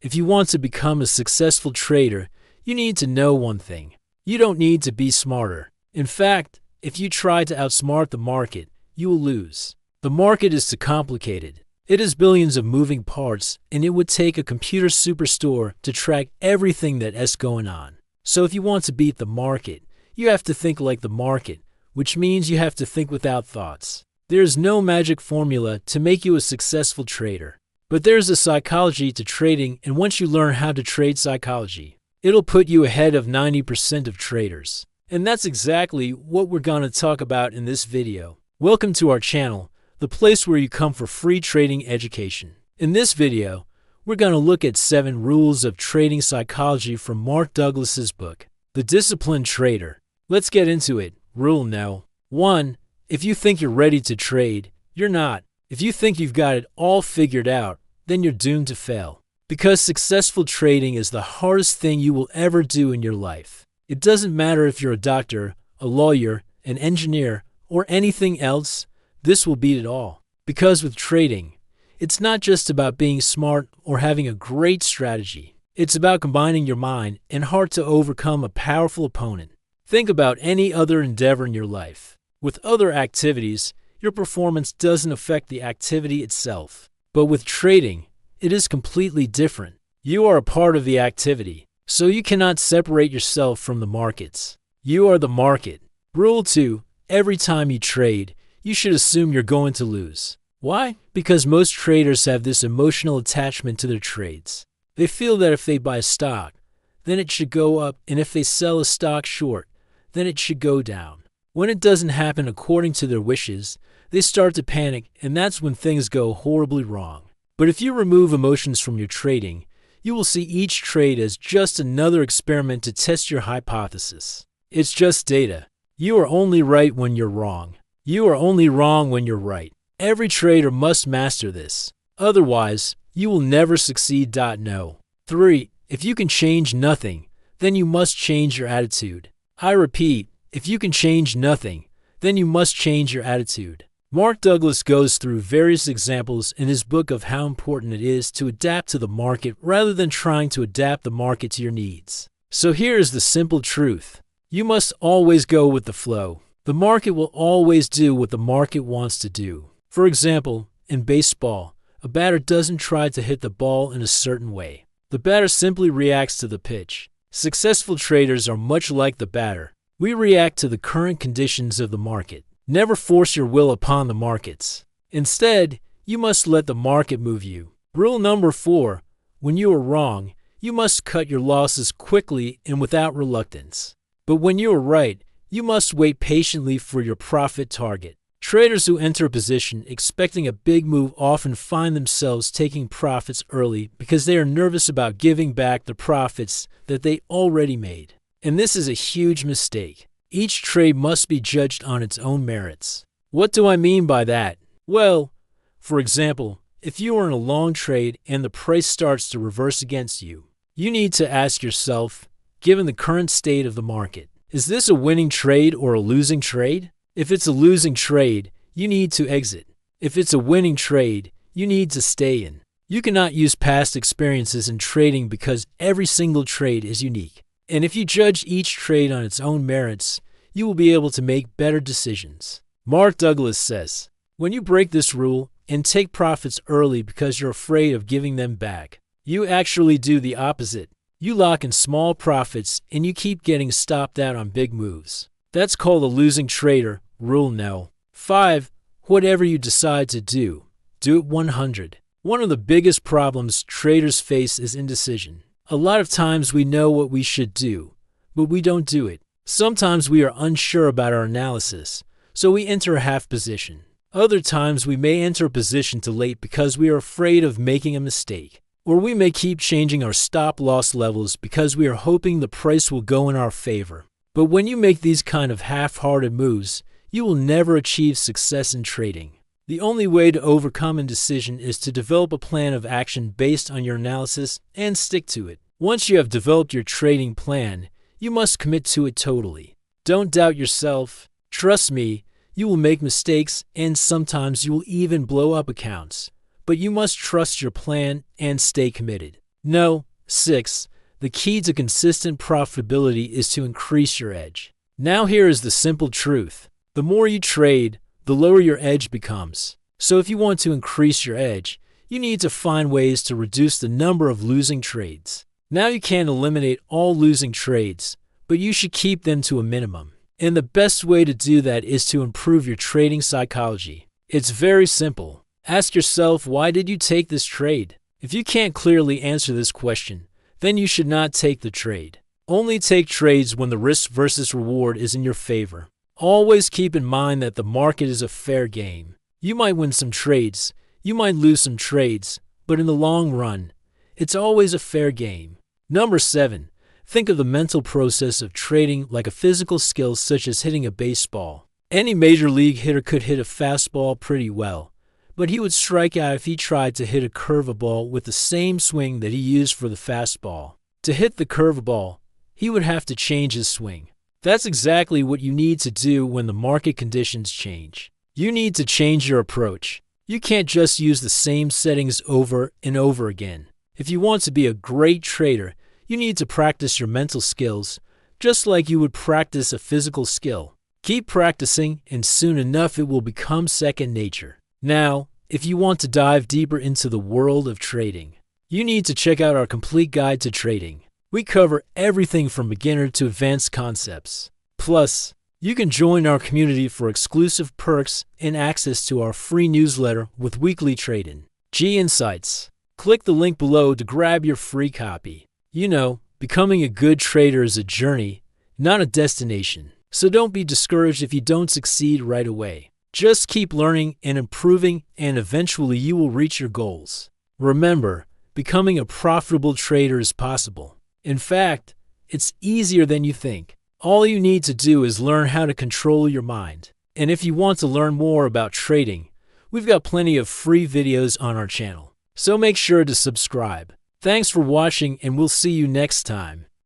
If you want to become a successful trader, you need to know one thing. You don't need to be smarter. In fact, if you try to outsmart the market, you will lose. The market is too complicated. It has billions of moving parts, and it would take a computer superstore to track everything that's going on. So if you want to beat the market, you have to think like the market, which means you have to think without thoughts. There is no magic formula to make you a successful trader. But there's a psychology to trading, and once you learn how to trade psychology, it'll put you ahead of 90% of traders. And that's exactly what we're going to talk about in this video. Welcome to our channel, the place where you come for free trading education. In this video, we're going to look at 7 rules of trading psychology from Mark Douglas's book, The Disciplined Trader. Let's get into it. Rule No. 1. If you think you're ready to trade, you're not. If you think you've got it all figured out, then you're doomed to fail. Because successful trading is the hardest thing you will ever do in your life. It doesn't matter if you're a doctor, a lawyer, an engineer, or anything else, this will beat it all. Because with trading, it's not just about being smart or having a great strategy. It's about combining your mind and heart to overcome a powerful opponent. Think about any other endeavor in your life. With other activities, your performance doesn't affect the activity itself. But with trading, it is completely different. You are a part of the activity, so you cannot separate yourself from the markets. You are the market. Rule 2. Every time you trade, you should assume you're going to lose. Why? Because most traders have this emotional attachment to their trades. They feel that if they buy a stock, then it should go up, and if they sell a stock short, then it should go down. When it doesn't happen according to their wishes, they start to panic, and that's when things go horribly wrong. But if you remove emotions from your trading, you will see each trade as just another experiment to test your hypothesis. It's just data. You are only right when you're wrong. You are only wrong when you're right. Every trader must master this. Otherwise, you will never succeed. No. 3. If you can change nothing, then you must change your attitude. I repeat, if you can change nothing, then you must change your attitude. Mark Douglas goes through various examples in his book of how important it is to adapt to the market rather than trying to adapt the market to your needs. So here is the simple truth. You must always go with the flow. The market will always do what the market wants to do. For example, in baseball, a batter doesn't try to hit the ball in a certain way. The batter simply reacts to the pitch. Successful traders are much like the batter. We react to the current conditions of the market. Never force your will upon the markets. Instead, you must let the market move you. Rule number 4. When you are wrong, you must cut your losses quickly and without reluctance. But when you are right, you must wait patiently for your profit target. Traders who enter a position expecting a big move often find themselves taking profits early because they are nervous about giving back the profits that they already made. And this is a huge mistake. Each trade must be judged on its own merits. What do I mean by that? Well, for example, if you are in a long trade and the price starts to reverse against you, you need to ask yourself, given the current state of the market, is this a winning trade or a losing trade? If it's a losing trade, you need to exit. If it's a winning trade, you need to stay in. You cannot use past experiences in trading because every single trade is unique. And if you judge each trade on its own merits, you will be able to make better decisions. Mark Douglas says, when you break this rule and take profits early because you're afraid of giving them back, you actually do the opposite. You lock in small profits and you keep getting stopped out on big moves. That's called a losing trader. Rule No. 5. Whatever you decide to do it 100. One of the biggest problems traders face is indecision. A lot of times we know what we should do, but we don't do it. Sometimes we are unsure about our analysis, so we enter a half position. Other times we may enter a position too late because we are afraid of making a mistake. Or we may keep changing our stop-loss levels because we are hoping the price will go in our favor. But when you make these kind of half-hearted moves, you will never achieve success in trading. The only way to overcome indecision is to develop a plan of action based on your analysis and stick to it. Once you have developed your trading plan, you must commit to it totally. Don't doubt yourself. Trust me, you will make mistakes and sometimes you will even blow up accounts. But you must trust your plan and stay committed. No. 6. The key to consistent profitability is to increase your edge. Now here is the simple truth. The more you trade, the lower your edge becomes. So if you want to increase your edge, you need to find ways to reduce the number of losing trades. Now you can't eliminate all losing trades, but you should keep them to a minimum. And the best way to do that is to improve your trading psychology. It's very simple. Ask yourself, why did you take this trade? If you can't clearly answer this question, then you should not take the trade. Only take trades when the risk versus reward is in your favor. Always keep in mind that the market is a fair game. You might win some trades, you might lose some trades, but in the long run, it's always a fair game. Number 7. Think of the mental process of trading like a physical skill such as hitting a baseball. Any major league hitter could hit a fastball pretty well, but he would strike out if he tried to hit a curveball with the same swing that he used for the fastball. To hit the curveball, he would have to change his swing. That's exactly what you need to do when the market conditions change. You need to change your approach. You can't just use the same settings over and over again. If you want to be a great trader, you need to practice your mental skills, just like you would practice a physical skill. Keep practicing, and soon enough it will become second nature. Now, if you want to dive deeper into the world of trading, you need to check out our complete guide to trading. We cover everything from beginner to advanced concepts. Plus, you can join our community for exclusive perks and access to our free newsletter with weekly trading. G Insights. Click the link below to grab your free copy. You know, becoming a good trader is a journey, not a destination. So don't be discouraged if you don't succeed right away. Just keep learning and improving, and eventually you will reach your goals. Remember, becoming a profitable trader is possible. In fact, it's easier than you think. All you need to do is learn how to control your mind. And if you want to learn more about trading, we've got plenty of free videos on our channel. So make sure to subscribe. Thanks for watching, and we'll see you next time.